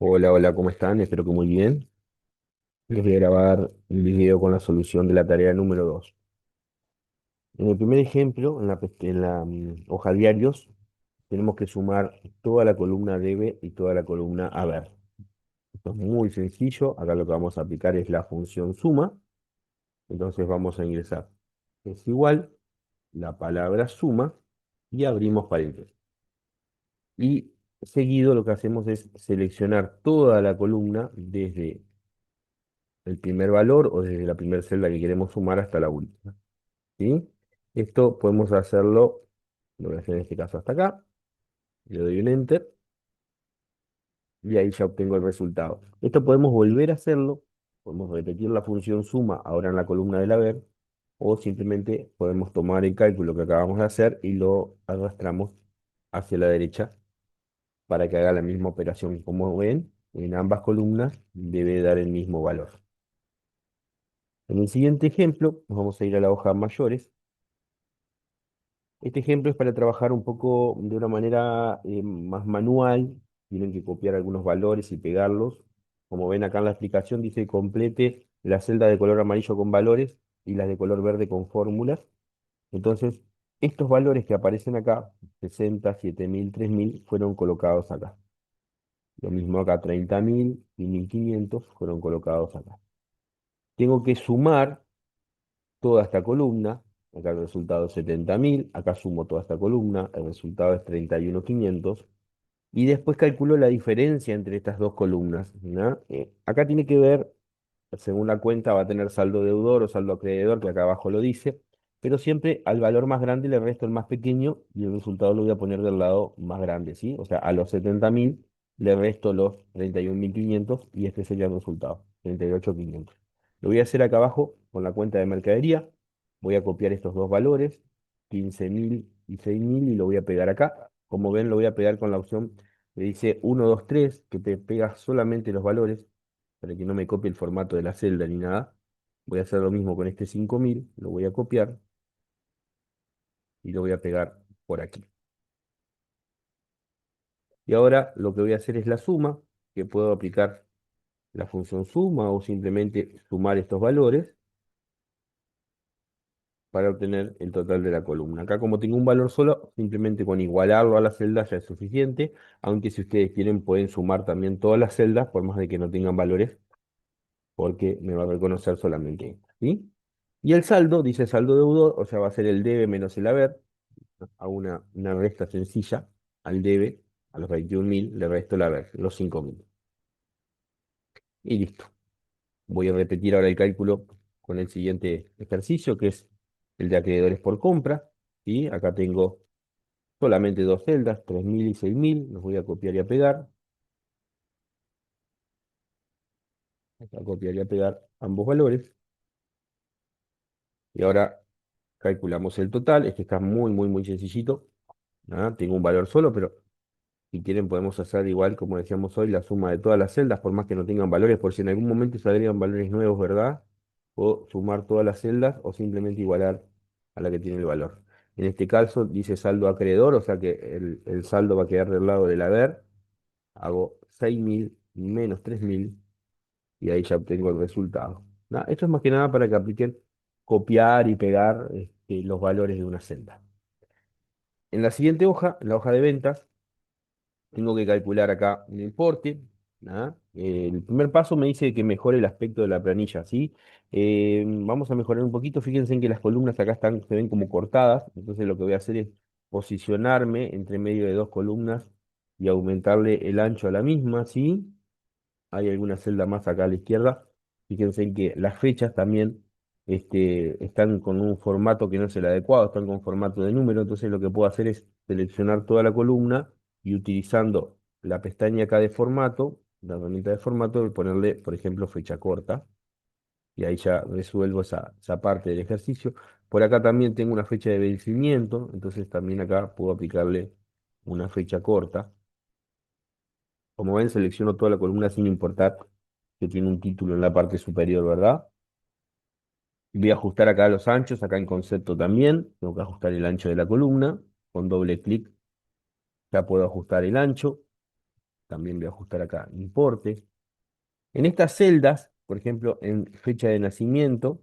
Hola, hola, ¿cómo están? Espero que muy bien. Les voy a grabar un video con la solución de la tarea número 2. En el primer ejemplo, en la hoja diarios, tenemos que sumar toda la columna debe y toda la columna haber. Esto es muy sencillo. Acá lo que vamos a aplicar es la función suma. Entonces vamos a ingresar. Es igual la palabra suma y abrimos paréntesis. Y seguido lo que hacemos es seleccionar toda la columna desde el primer valor o desde la primera celda que queremos sumar hasta la última, ¿sí? Esto podemos hacerlo, lo voy a hacer en este caso hasta acá, le doy un enter y ahí ya obtengo el resultado. Esto podemos volver a hacerlo, podemos repetir la función suma ahora en la columna del haber, o simplemente podemos tomar el cálculo que acabamos de hacer y lo arrastramos hacia la derecha para que haga la misma operación. Como ven, en ambas columnas debe dar el mismo valor. En el siguiente ejemplo, nos vamos a ir a la hoja mayores. Este ejemplo es para trabajar un poco de una manera más manual. Tienen que copiar algunos valores y pegarlos. Como ven acá en la explicación, dice complete la celda de color amarillo con valores y las de color verde con fórmulas. Entonces, estos valores que aparecen acá, 60, 7000, 3000, fueron colocados acá. Lo mismo acá, 30.000 y 1500 fueron colocados acá. Tengo que sumar toda esta columna, acá el resultado es 70.000, acá sumo toda esta columna, el resultado es 31.500, y después calculo la diferencia entre estas dos columnas, ¿no? Acá tiene que ver, según la cuenta, va a tener saldo deudor o saldo acreedor, que acá abajo lo dice, pero siempre al valor más grande le resto el más pequeño y el resultado lo voy a poner del lado más grande, ¿sí? O sea, a los 70.000 le resto los 31.500 y este sería el resultado, 38.500. Lo voy a hacer acá abajo con la cuenta de mercadería. Voy a copiar estos dos valores, 15.000 y 6.000, y lo voy a pegar acá. Como ven, lo voy a pegar con la opción que dice 1, 2, 3, que te pega solamente los valores para que no me copie el formato de la celda ni nada. Voy a hacer lo mismo con este 5.000, lo voy a copiar y lo voy a pegar por aquí. Y ahora lo que voy a hacer es la suma, que puedo aplicar la función suma o simplemente sumar estos valores para obtener el total de la columna. Acá como tengo un valor solo, simplemente con igualarlo a la celda ya es suficiente, aunque si ustedes quieren pueden sumar también todas las celdas, por más de que no tengan valores, porque me va a reconocer solamente esta, ¿sí? Y el saldo, dice saldo deudor, o sea, va a ser el debe menos el haber. Hago una resta sencilla al debe, a los 21.000, le resto el haber, los 5.000. Y listo. Voy a repetir ahora el cálculo con el siguiente ejercicio, que es el de acreedores por compra. ¿Sí? Acá tengo solamente dos celdas, 3.000 y 6.000. Los voy a copiar y a pegar. Acá copiar y a pegar ambos valores. Y ahora calculamos el total. Este está muy, muy, muy sencillito. ¿Ah? Tengo un valor solo, pero si quieren podemos hacer igual, como decíamos hoy, la suma de todas las celdas, por más que no tengan valores, por si en algún momento se agregan valores nuevos, ¿verdad? O sumar todas las celdas o simplemente igualar a la que tiene el valor. En este caso dice saldo acreedor, o sea que el saldo va a quedar del lado del haber. Hago 6.000 menos 3.000 y ahí ya obtengo el resultado. Esto es más que nada para que apliquen copiar y pegar los valores de una celda. En la siguiente hoja, en la hoja de ventas, tengo que calcular acá un importe. El primer paso me dice que mejore el aspecto de la planilla, ¿sí? Vamos a mejorar un poquito. Fíjense en que las columnas acá se ven como cortadas. Entonces lo que voy a hacer es posicionarme entre medio de dos columnas y aumentarle el ancho a la misma, ¿sí? Hay alguna celda más acá a la izquierda. Fíjense en que las fechas también están con un formato que no es el adecuado, están con formato de número. Entonces lo que puedo hacer es seleccionar toda la columna y utilizando la pestaña acá de formato, la herramienta de formato, ponerle, por ejemplo, fecha corta. Y ahí ya resuelvo esa parte del ejercicio. Por acá también tengo una fecha de vencimiento, entonces también acá puedo aplicarle una fecha corta. Como ven, selecciono toda la columna sin importar que tiene un título en la parte superior, ¿verdad? Voy a ajustar acá los anchos, acá en concepto también. Tengo que ajustar el ancho de la columna. Con doble clic ya puedo ajustar el ancho. también voy a ajustar acá importe. En estas celdas, por ejemplo, en fecha de nacimiento,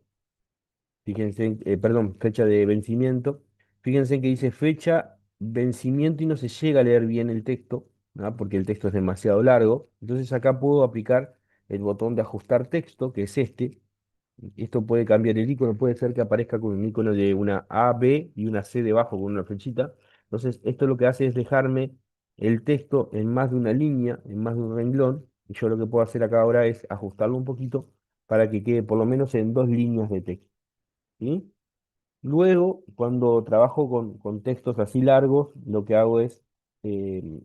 fíjense, perdón, fecha de vencimiento, fíjense que dice fecha, vencimiento y no se llega a leer bien el texto, ¿ah? Porque el texto es demasiado largo. Entonces acá puedo aplicar el botón de ajustar texto, que es este. Esto puede cambiar el icono, puede ser que aparezca con un icono de una A, B y una C debajo con una flechita. Entonces, esto lo que hace es dejarme el texto en más de una línea, en más de un renglón. Y yo lo que puedo hacer acá ahora es ajustarlo un poquito para que quede por lo menos en dos líneas de texto. ¿Sí? Luego, cuando trabajo con textos así largos, lo que hago es eh,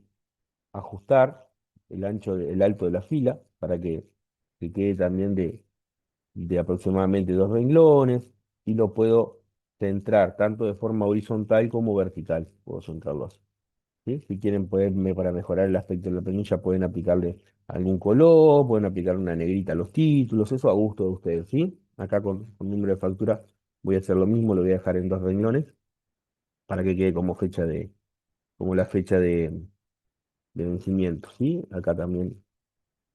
ajustar el alto de la fila para que quede también de aproximadamente dos renglones y lo puedo centrar tanto de forma horizontal como vertical. Puedo centrarlo así. ¿Sí? Si quieren ponerme para mejorar el aspecto de la planilla, pueden aplicarle algún color, pueden aplicar una negrita a los títulos, eso a gusto de ustedes, ¿sí? Acá con número de factura voy a hacer lo mismo, lo voy a dejar en dos renglones para que quede como la fecha de vencimiento, ¿sí? Acá también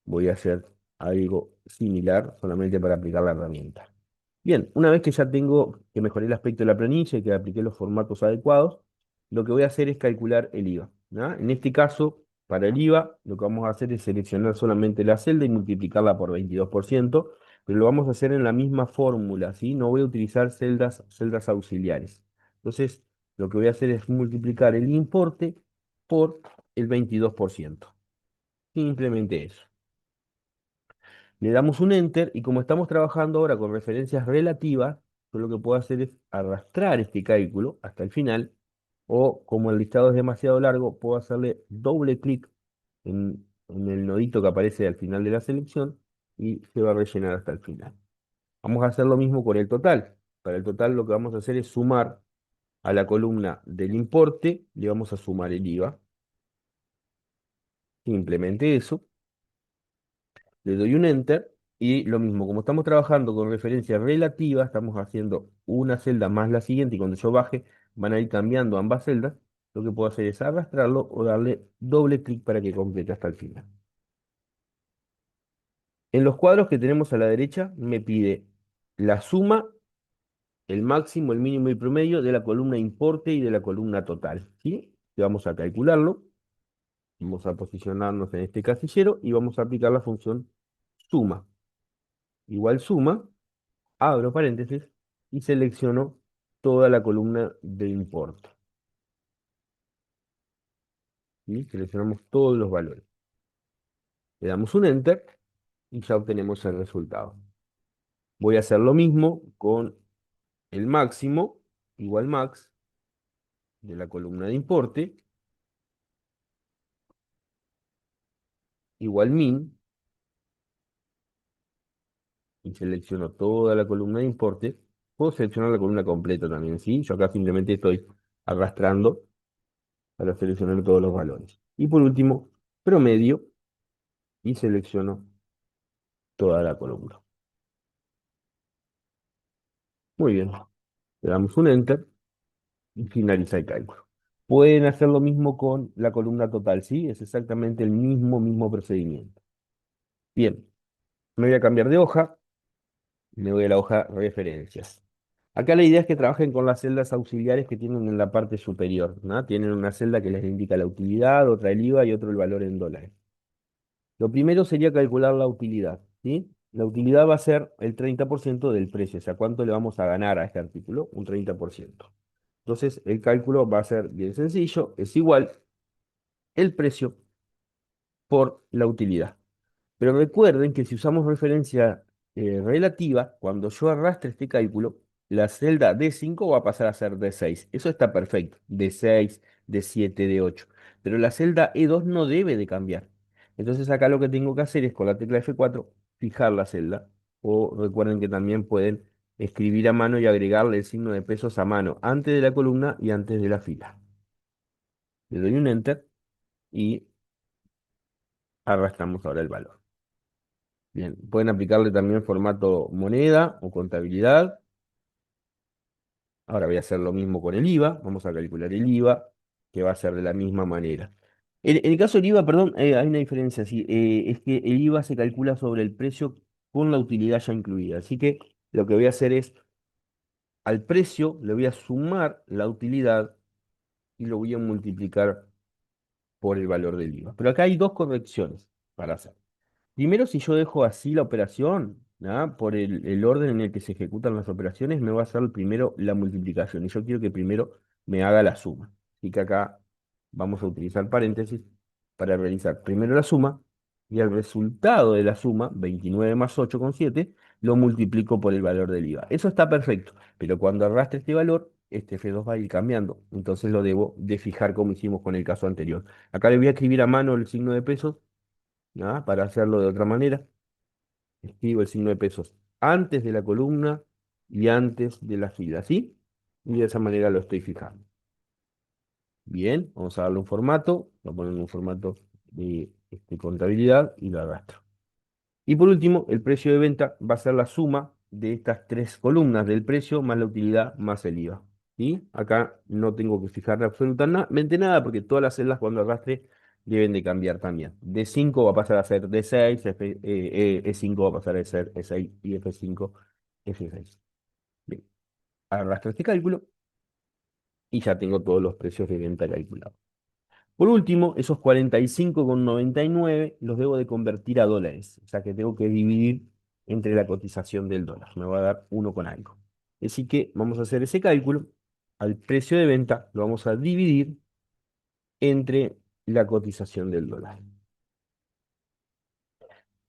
voy a hacer algo similar solamente para aplicar la herramienta. Bien, una vez que ya tengo que mejoré el aspecto de la planilla y que apliqué los formatos adecuados, lo que voy a hacer es calcular el IVA. ¿Ya? En este caso, para el IVA, lo que vamos a hacer es seleccionar solamente la celda y multiplicarla por 22%, pero lo vamos a hacer en la misma fórmula, ¿sí? No voy a utilizar celdas auxiliares. Entonces, lo que voy a hacer es multiplicar el importe por el 22%. Simplemente eso. Le damos un enter y como estamos trabajando ahora con referencias relativas, yo lo que puedo hacer es arrastrar este cálculo hasta el final o como el listado es demasiado largo, puedo hacerle doble clic en el nodito que aparece al final de la selección y se va a rellenar hasta el final. Vamos a hacer lo mismo con el total. Para el total lo que vamos a hacer es sumar a la columna del importe, le vamos a sumar el IVA, simplemente eso. Le doy un enter y lo mismo, como estamos trabajando con referencia relativa, estamos haciendo una celda más la siguiente y cuando yo baje van a ir cambiando ambas celdas. Lo que puedo hacer es arrastrarlo o darle doble clic para que complete hasta el final. En los cuadros que tenemos a la derecha me pide la suma, el máximo, el mínimo y promedio de la columna importe y de la columna total. ¿Sí? Y vamos a calcularlo. Vamos a posicionarnos en este casillero y vamos a aplicar la función suma. Igual suma, abro paréntesis y selecciono toda la columna de importe. ¿Sí? Seleccionamos todos los valores. Le damos un enter y ya obtenemos el resultado. Voy a hacer lo mismo con el máximo, igual max, de la columna de importe, igual min, y selecciono toda la columna de importe. Puedo seleccionar la columna completa también, ¿sí? Yo acá simplemente estoy arrastrando para seleccionar todos los valores. Y por último, promedio, y selecciono toda la columna. Muy bien. Le damos un enter y finaliza el cálculo. Pueden hacer lo mismo con la columna total, ¿sí? Es exactamente el mismo procedimiento. Bien, me voy a cambiar de hoja, me voy a la hoja referencias. Acá la idea es que trabajen con las celdas auxiliares que tienen en la parte superior, ¿no? Tienen una celda que les indica la utilidad, otra el IVA y otro el valor en dólares. Lo primero sería calcular la utilidad, ¿sí? La utilidad va a ser el 30% del precio, o sea, ¿cuánto le vamos a ganar a este artículo? Un 30%. Entonces, el cálculo va a ser bien sencillo, es igual el precio por la utilidad. Pero recuerden que si usamos referencia relativa, cuando yo arrastre este cálculo, la celda D5 va a pasar a ser D6. Eso está perfecto. D6, D7, D8. Pero la celda E2 no debe de cambiar. Entonces acá lo que tengo que hacer es con la tecla F4 fijar la celda. O recuerden que también pueden escribir a mano y agregarle el signo de pesos a mano antes de la columna y antes de la fila. Le doy un enter y arrastramos ahora el valor. Bien, pueden aplicarle también formato moneda o contabilidad. Ahora voy a hacer lo mismo con el IVA. Vamos a calcular el IVA, que va a ser de la misma manera. En el caso del IVA, perdón, hay una diferencia, sí, es que el IVA se calcula sobre el precio con la utilidad ya incluida. Así que lo que voy a hacer es, al precio le voy a sumar la utilidad y lo voy a multiplicar por el valor del IVA. Pero acá hay dos correcciones para hacer. Primero, si yo dejo así la operación, ¿ah? Por el orden en el que se ejecutan las operaciones, me va a hacer primero la multiplicación. Y yo quiero que primero me haga la suma. Así que acá vamos a utilizar paréntesis para realizar primero la suma y el resultado de la suma, 29 más 8,7, lo multiplico por el valor del IVA. Eso está perfecto, pero cuando arrastre este valor, este F2 va a ir cambiando. Entonces lo debo de fijar como hicimos con el caso anterior. Acá le voy a escribir a mano el signo de pesos. Para hacerlo de otra manera, escribo el signo de pesos antes de la columna y antes de la fila, ¿sí? Y de esa manera lo estoy fijando. Bien, vamos a darle un formato, lo pongo en un formato de contabilidad y lo arrastro. Y por último, el precio de venta va a ser la suma de estas tres columnas del precio más la utilidad más el IVA. ¿Sí? Acá no tengo que fijarle absolutamente nada porque todas las celdas cuando arrastre deben de cambiar también. D5 va a pasar a ser D6, E5 va a pasar a ser E6 y F5, F6. Bien, arrastro este cálculo y ya tengo todos los precios de venta calculados. Por último, esos 45,99 los debo de convertir a dólares, o sea que tengo que dividir entre la cotización del dólar. Me va a dar uno con algo. Así que vamos a hacer ese cálculo. Al precio de venta lo vamos a dividir entre la cotización del dólar.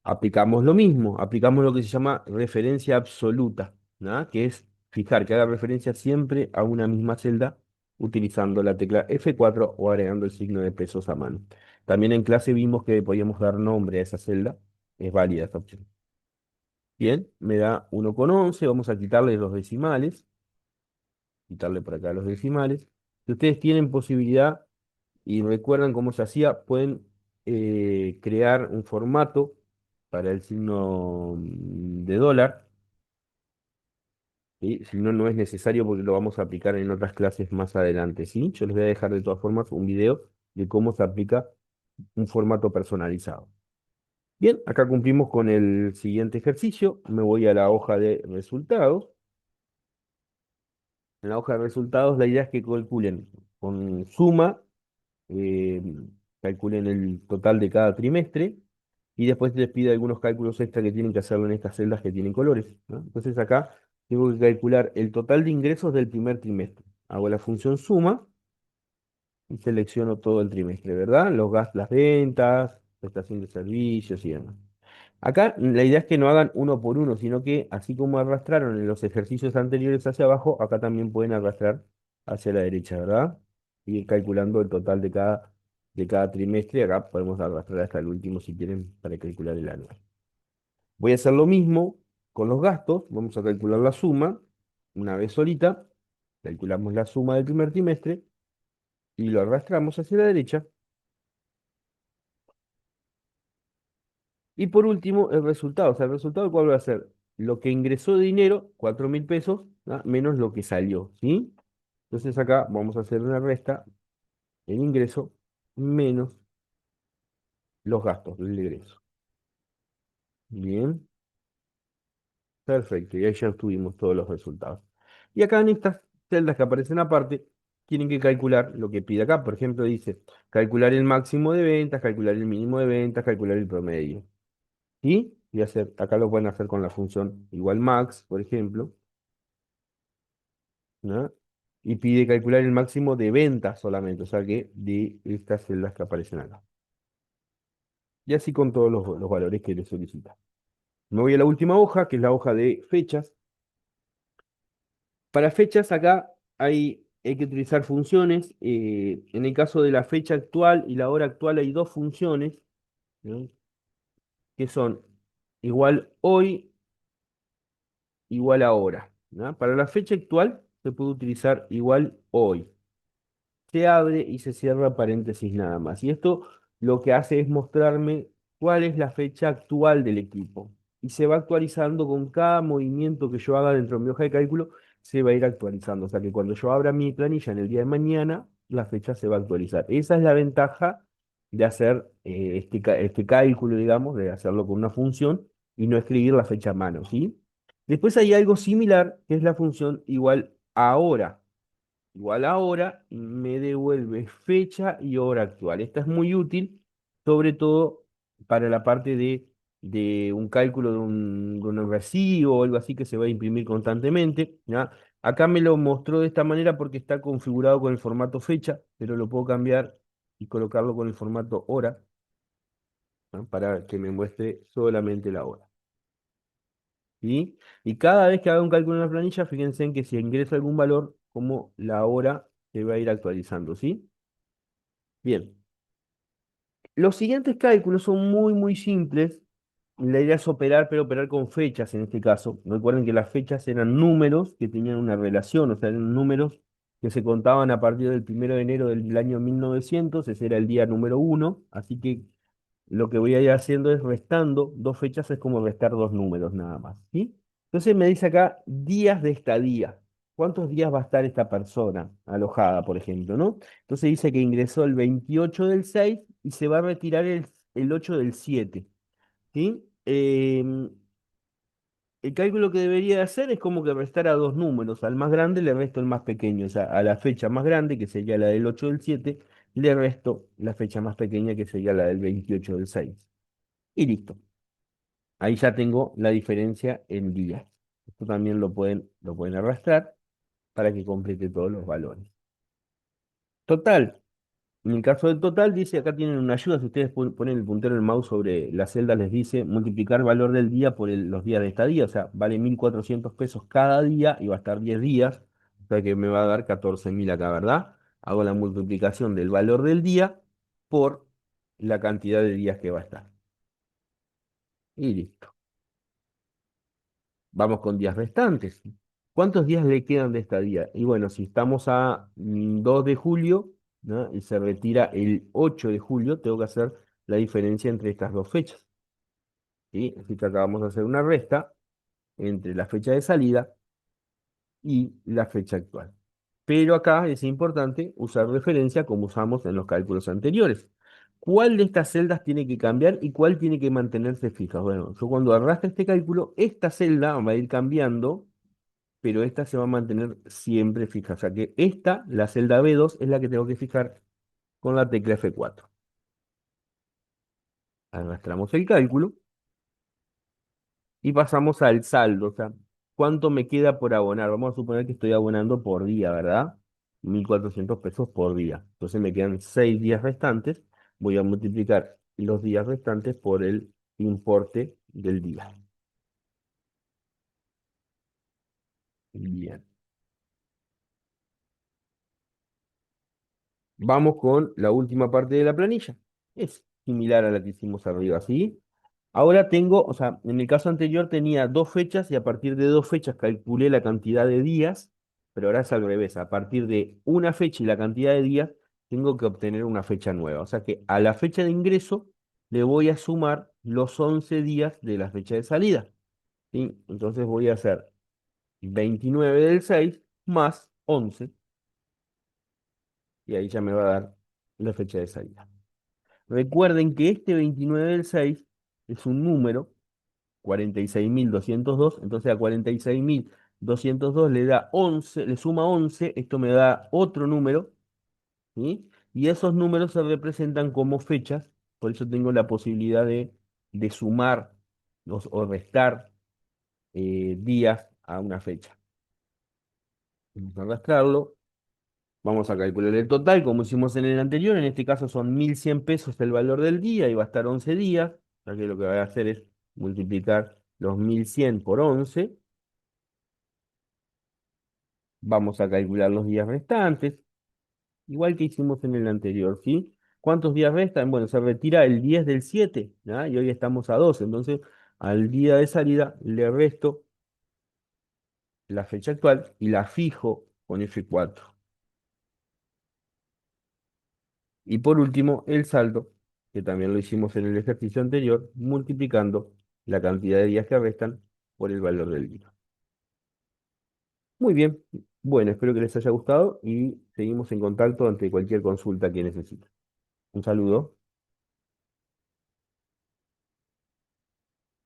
Aplicamos lo mismo, aplicamos lo que se llama referencia absoluta, ¿no? Que es fijar que haga referencia siempre a una misma celda utilizando la tecla F4 o agregando el signo de pesos a mano. También en clase vimos que podíamos dar nombre a esa celda, es válida esta opción. Bien, me da 1,11, vamos a quitarle los decimales, quitarle por acá los decimales. Si ustedes tienen posibilidad y recuerdan cómo se hacía, pueden crear un formato para el signo de dólar, ¿sí? Si no, no es necesario porque lo vamos a aplicar en otras clases más adelante, ¿sí? Yo les voy a dejar de todas formas un video de cómo se aplica un formato personalizado. Bien, acá cumplimos con el siguiente ejercicio. Me voy a la hoja de resultados. En la hoja de resultados la idea es que calculen con suma, eh, calculen el total de cada trimestre y después les pide algunos cálculos extra que tienen que hacerlo en estas celdas que tienen colores, ¿no? Entonces acá tengo que calcular el total de ingresos del primer trimestre. Hago la función suma y selecciono todo el trimestre, ¿verdad? Los gastos, las ventas, prestación de servicios y demás. Acá la idea es que no hagan uno por uno, sino que así como arrastraron en los ejercicios anteriores hacia abajo, acá también pueden arrastrar hacia la derecha, ¿verdad? Y ir calculando el total de cada trimestre. Acá podemos arrastrar hasta el último si quieren para calcular el anual. Voy a hacer lo mismo con los gastos. Vamos a calcular la suma una vez solita. Calculamos la suma del primer trimestre y lo arrastramos hacia la derecha. Y por último, el resultado. O sea, el resultado, ¿cuál va a ser? Lo que ingresó de dinero, 4.000 pesos, ¿ah? Menos lo que salió, ¿sí? Entonces acá vamos a hacer una resta, el ingreso menos los gastos del ingreso. Bien, perfecto. Y ahí ya obtuvimos todos los resultados. Y acá en estas celdas que aparecen aparte, tienen que calcular lo que pide acá. Por ejemplo, dice calcular el máximo de ventas, calcular el mínimo de ventas, calcular el promedio. Y hacer, acá lo pueden hacer con la función igual max, por ejemplo, ¿no? Y pide calcular el máximo de ventas solamente, o sea que de estas celdas que aparecen acá. Y así con todos los valores que le solicita. Me voy a la última hoja, que es la hoja de fechas. Para fechas acá hay que utilizar funciones. En el caso de la fecha actual y la hora actual hay dos funciones, ¿no? Que son igual hoy, igual ahora, ¿no? Para la fecha actual se puede utilizar igual hoy. Se abre y se cierra paréntesis nada más. Y esto lo que hace es mostrarme cuál es la fecha actual del equipo. Y se va actualizando con cada movimiento que yo haga dentro de mi hoja de cálculo, se va a ir actualizando. O sea que cuando yo abra mi planilla en el día de mañana, la fecha se va a actualizar. Esa es la ventaja de hacer este cálculo, digamos, de hacerlo con una función y no escribir la fecha a mano, ¿sí? Después hay algo similar, que es la función igual a hora. Igual ahora me devuelve fecha y hora actual. Esta es muy útil, sobre todo para la parte de un cálculo de un recibo o algo así que se va a imprimir constantemente, ¿ya? Acá me lo mostró de esta manera porque está configurado con el formato fecha, pero lo puedo cambiar y colocarlo con el formato hora, ¿no? Para que me muestre solamente la hora. ¿Sí? Y cada vez que haga un cálculo en la planilla, fíjense en que si ingreso algún valor, como la hora se va a ir actualizando, ¿sí? Bien, los siguientes cálculos son muy, muy simples. La idea es operar, pero operar con fechas en este caso. Recuerden que las fechas eran números que tenían una relación, o sea, eran números que se contaban a partir del 1 de enero del año 1900, ese era el día número uno, así que lo que voy a ir haciendo es restando dos fechas, es como restar dos números nada más, ¿sí? Entonces me dice acá días de estadía. ¿Cuántos días va a estar esta persona alojada, por ejemplo, ¿no? Entonces dice que ingresó el 28 del 6 y se va a retirar el 8 del 7, ¿sí? El cálculo que debería hacer es como que restar a dos números. Al más grande le resto el más pequeño. O sea, a la fecha más grande, que sería la del 8 del 7, le resto la fecha más pequeña, que sería la del 28 del 6. Y listo. Ahí ya tengo la diferencia en días. Esto también lo pueden arrastrar para que complete todos los valores. Total. En el caso del total, dice, acá tienen una ayuda, si ustedes ponen el puntero del mouse sobre la celda, les dice multiplicar valor del día por los días de estadía, o sea, vale 1.400 pesos cada día y va a estar 10 días, o sea que me va a dar 14.000 acá, ¿verdad? Hago la multiplicación del valor del día por la cantidad de días que va a estar. Y listo. Vamos con días restantes. ¿Cuántos días le quedan de estadía? Y bueno, si estamos a 2 de julio, ¿no? Y se retira el 8 de julio, tengo que hacer la diferencia entre estas dos fechas. ¿Sí? Así que acá vamos a hacer una resta entre la fecha de salida y la fecha actual. Pero acá es importante usar referencia como usamos en los cálculos anteriores. ¿Cuál de estas celdas tiene que cambiar y cuál tiene que mantenerse fija? Bueno, yo cuando arrastre este cálculo, esta celda va a ir cambiando, pero esta se va a mantener siempre fija. O sea que esta, la celda B2, es la que tengo que fijar con la tecla F4. Arrastramos el cálculo y pasamos al saldo. O sea, ¿cuánto me queda por abonar? Vamos a suponer que estoy abonando por día, ¿verdad? 1.400 pesos por día. Entonces me quedan 6 días restantes. Voy a multiplicar los días restantes por el importe del día. Bien. Vamos con la última parte de la planilla. Es similar a la que hicimos arriba, ¿sí? Ahora tengo, o sea, en el caso anterior tenía dos fechas y a partir de dos fechas calculé la cantidad de días, pero ahora es al revés. A partir de una fecha y la cantidad de días, tengo que obtener una fecha nueva. O sea que a la fecha de ingreso le voy a sumar los 11 días de la fecha de salida, ¿sí? Entonces voy a hacer 29 del 6 más 11 y ahí ya me va a dar la fecha de salida. Recuerden que este 29 del 6 es un número 46.202, entonces a 46.202 le da 11, le suma 11, esto me da otro número, ¿sí? Y esos números se representan como fechas, por eso tengo la posibilidad de sumar o restar días a una fecha. Vamos a arrastrarlo, vamos a calcular el total, como hicimos en el anterior, en este caso son 1.100 pesos el valor del día y va a estar 11 días, ya que lo que voy a hacer es multiplicar los 1.100 por 11. Vamos a calcular los días restantes, igual que hicimos en el anterior, ¿sí? ¿Cuántos días restan? Bueno, se retira el 10 del 7, ¿ya? Y hoy estamos a 12, entonces al día de salida le resto la fecha actual y la fijo con F4. Y por último, el saldo, que también lo hicimos en el ejercicio anterior, multiplicando la cantidad de días que restan por el valor del día. Muy bien, bueno, espero que les haya gustado y seguimos en contacto ante cualquier consulta que necesiten. Un saludo.